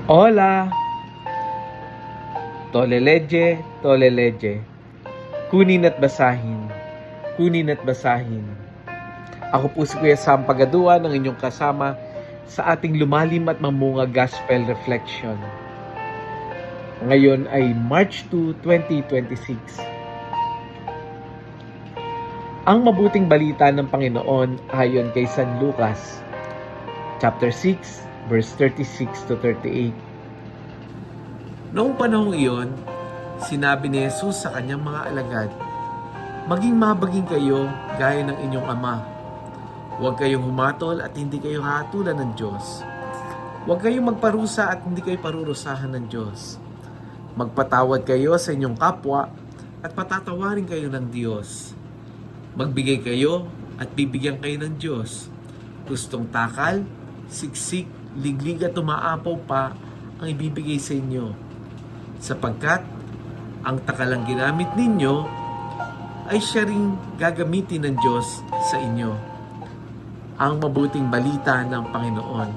Hola, toleleje, toleleje. Kunin at basahin, kunin at basahin. Ako po si Kuya Sam Pagadua ng inyong kasama sa ating lumalim at mamunga Gospel Reflection. Ngayon ay March 2, 2026. Ang mabuting balita ng Panginoon ayon kay San Lucas, chapter 6, verse 36 to 38. Noong panahong iyon, sinabi ni Jesus sa kanyang mga alagad, "Maging mabaging kayo gaya ng inyong ama. Huwag kayong humatol at hindi kayo hahatulan ng Diyos. Huwag kayong magparusa at hindi kayo parurusahan ng Diyos. Magpatawad kayo sa inyong kapwa at patatawarin kayo ng Diyos. Magbigay kayo at bibigyan kayo ng Diyos. Gustong takal, siksik, liglig at umaapaw pa ang ibibigay sa inyo. Sapagkat ang takalang ginamit ninyo ay siya ring gagamitin ng Diyos sa inyo." Ang mabuting balita ng Panginoon.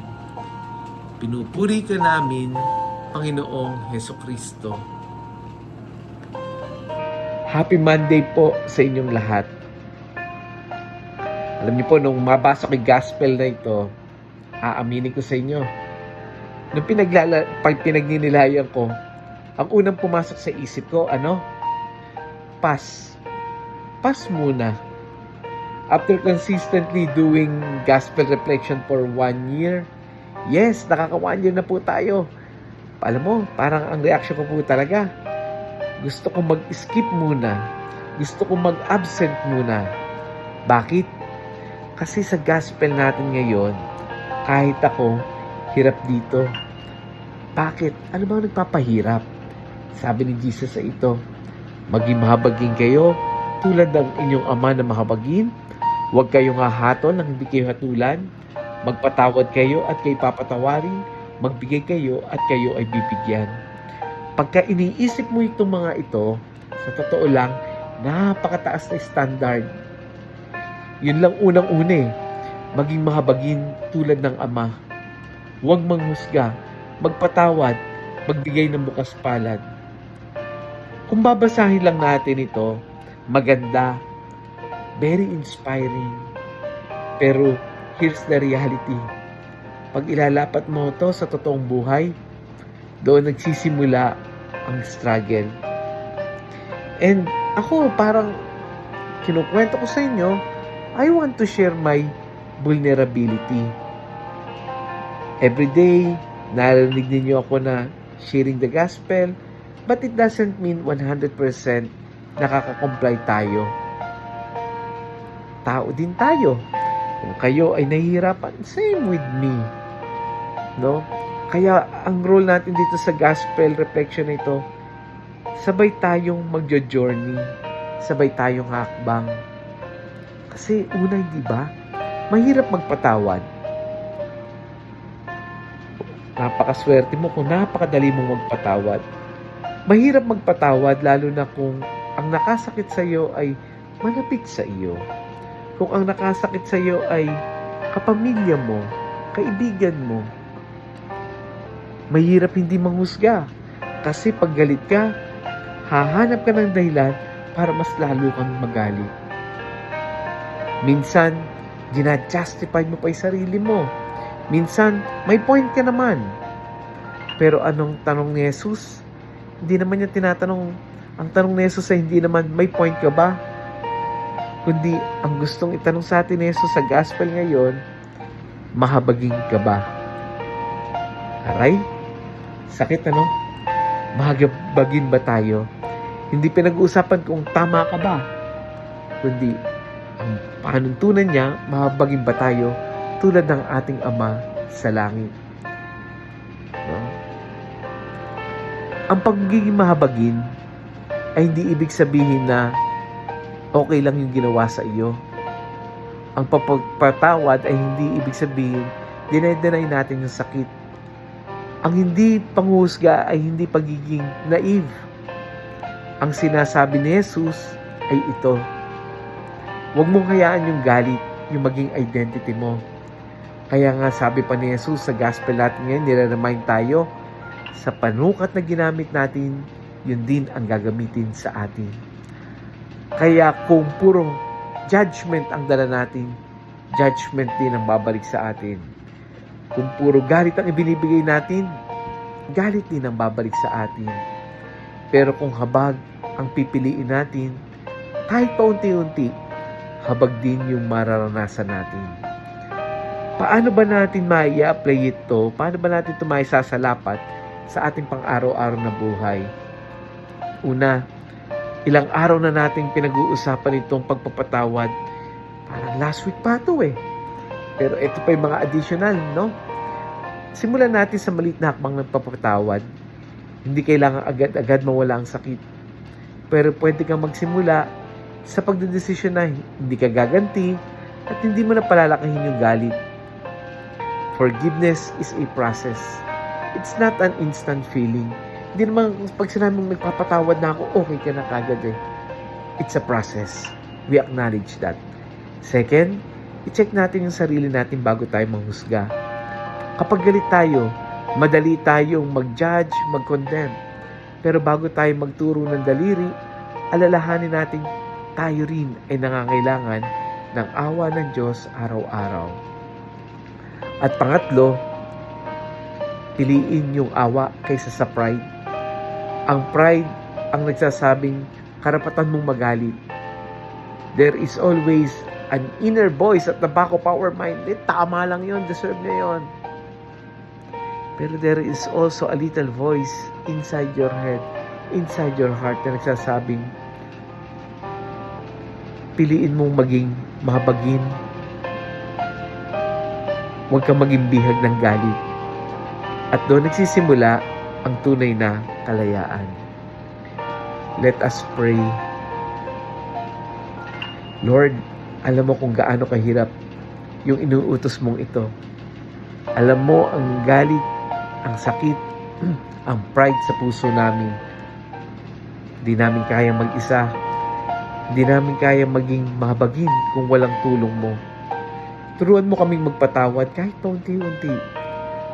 Pinupuri ka namin, Panginoong Hesukristo. Happy Monday po sa inyong lahat. Alam niyo po, nung mabasa ko yung gospel na ito, aaminin ko sa inyo, nung pinagninilayan ko, ang unang pumasok sa isip ko, Pass. Pass muna. After consistently doing gospel reflection for 1 year, yes, nakaka-1 year na po tayo. Alam mo, parang ang reaction ko po talaga, gusto ko mag-skip muna. Gusto ko mag-absent muna. Bakit? Kasi sa gospel natin ngayon, kahit ako, hirap dito. Bakit? Ano ba nagpapahirap? Sabi ni Jesus sa ito, "Maging mahabagin kayo tulad ng inyong ama na mahabagin. Huwag kayong hahatol nang hindi kayo hatulan. Magpatawad kayo at kayo papatawarin. Magbigay kayo at kayo ay bibigyan." Pagka iniisip mo itong mga ito, sa totoo lang, napakataas na standard. Yun lang unang-una maging mahabagin tulad ng ama. Huwag manghusga, magpatawad, magbigay ng bukas palad. Kung babasahin lang natin ito, maganda, very inspiring. Pero here's the reality. Pag ilalapat mo ito sa totoong buhay, doon nagsisimula ang struggle. And ako, parang kinukwento ko sa inyo, I want to share my vulnerability. Every day, narinig ninyo ako na sharing the gospel, but it doesn't mean 100% nakaka-comply tayo. Tao din tayo. Kung kayo ay nahihirapan, same with me. No? Kaya ang role natin dito sa gospel reflection na ito, sabay tayong magjo-journey, sabay tayong hakbang. Kasi una, di ba? Mahirap magpatawad. Napakaswerte mo kung napakadali mong magpatawad. Mahirap magpatawad lalo na kung ang nakasakit sa iyo ay malapit sa iyo. Kung ang nakasakit sa iyo ay kapamilya mo, kaibigan mo. Mahirap hindi manghusga. Kasi pag galit ka, hahanap ka ng dahilan para mas lalo kang magalit. Minsan, ginajustify mo pa yung sarili mo. Minsan, may point ka naman. Pero anong tanong ni Jesus? Hindi naman niya tinatanong. Ang tanong ni Jesus ay hindi naman, may point ka ba? Kundi, ang gustong itanong sa atin ni Jesus sa gospel ngayon, mahabagin ka ba? Aray? Sakit, Mahabagin ba tayo? Hindi pinag-uusapan kung tama ka ba. Kundi, ang panuntunan niya, mahabagin ba tayo tulad ng ating Ama sa langit. No? Ang pagiging mahabagin ay hindi ibig sabihin na okay lang yung ginawa sa iyo. Ang pagpatawad ay hindi ibig sabihin dinay-deny natin yung sakit. Ang hindi panghusga ay hindi pagiging naive. Ang sinasabi ni Jesus ay ito, huwag mong hayaan yung galit, yung maging identity mo. Kaya nga sabi pa ni Jesus sa gospel natin ngayon, nire-remind tayo, sa panukat na ginamit natin, yun din ang gagamitin sa atin. Kaya kung puro judgment ang dala natin, judgment din ang babalik sa atin. Kung puro galit ang ibinibigay natin, galit din ang babalik sa atin. Pero kung habag ang pipiliin natin, kahit paunti-unti, habag din yung mararanasan natin. Paano ba natin mai-apply ito? Paano ba natin ito maisasalapat sa ating pang-araw-araw na buhay? Una, ilang araw na nating pinag-uusapan itong pagpapatawad. Parang last week pa ito eh. Pero ito pa yung mga additional, no? Simulan natin sa maliit na hakbang ng pagpapatawad. Hindi kailangan agad-agad mawala ang sakit. Pero pwede kang magsimula sa pagdedesisyon na hindi ka gaganti at hindi mo na palalakahin yung galit. Forgiveness is a process. It's not an instant feeling. Hindi naman pag sinabi mong nagpapatawad na ako, okay ka na kagad eh. It's a process. We acknowledge that. Second, i-check natin yung sarili natin bago tayo manghusga. Kapag galit tayo, madali tayong mag-judge, mag-condemn. Pero bago tayo magturo ng daliri, alalahanin natin tayo rin ay nangangailangan ng awa ng Diyos araw-araw. At pangatlo, piliin yung awa kaysa sa pride. Ang pride ang nagsasabing karapatan mong magalit. There is always an inner voice at the back of our mind. Tama lang yun, deserve niya yun. Pero there is also a little voice inside your head, inside your heart na nagsasabing, piliin mong maging mahabagin. Huwag kang maging bihag ng galit. At doon nagsisimula ang tunay na kalayaan. Let us pray. Lord, alam mo kung gaano kahirap yung inuutos mong ito. Alam mo ang galit, ang sakit, ang pride sa puso namin. Hindi namin kaya mag-isa. Hindi namin kaya maging mahabagin kung walang tulong mo. Turuan mo kaming magpatawad kahit paunti-unti.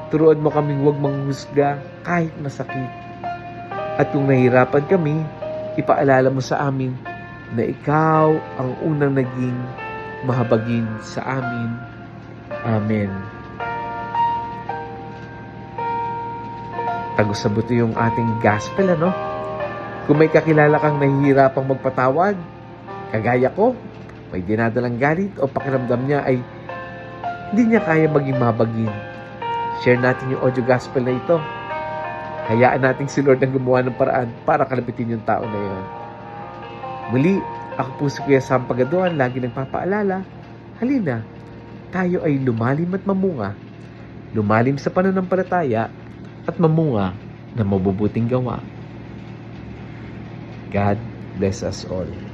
Turuan mo kaming huwag manghusga kahit masakit. At kung nahihirapan kami, ipaalala mo sa amin na ikaw ang unang naging mahabagin sa amin. Amen. Tagos sa buto yung ating gospel, ano? Kung may kakilala kang nahihirapang magpatawad, kagaya ko, may dinadalang galit o pakiramdam niya ay hindi niya kaya maging mahabagin, share natin yung audio gospel na ito. Hayaan natin si Lord ang gumawa ng paraan para kalabitin yung tao na yun. Muli, ako po si Kuya Sam Pagaduan, lagi nagpapaalala, halina, tayo ay lumalim at mamunga. Lumalim sa pananampalataya at mamunga na mabubuting gawa. God bless us all.